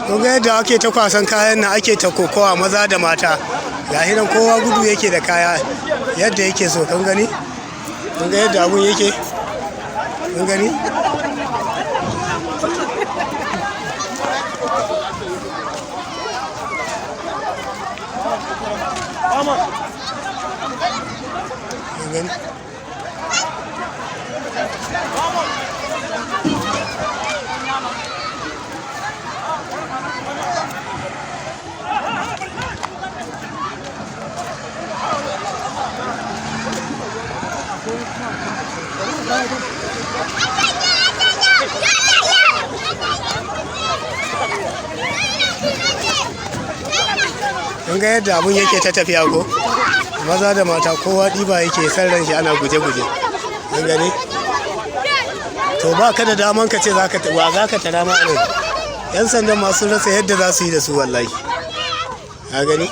kun ga yadda ake ta kwasan kayan nan, ake ta kokowa maza da mata. Ga hinan kowa gudu yake da kaya yadda yake so. Kun gani? Kun ga yadda abun yake? Kun gani? Kun gani? Kun ga yadda abun yake ta tafiya ko? Maza da mata kowa ɗiba yake san ran shi, ana guje-guje. Kun gani? To ba ka da daman ka ce za ka tara ma ne. Yan sandan masu rasa yadda za su yi da su wallahi. Ka gani?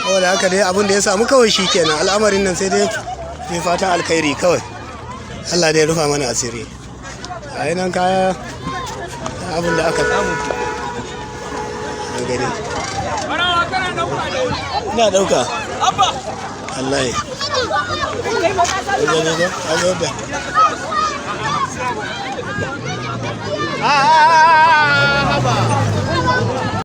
Saboda haka dai abin da ya samu kawai shi kenan. Al'amarin nan sai dai mai fatan alkhairi kawai. Allah dai rufa mana asiri. A yi nan kaya abin da aka samu. Ka gani? Ina ɗauka. Allah ya. Ka gani ba?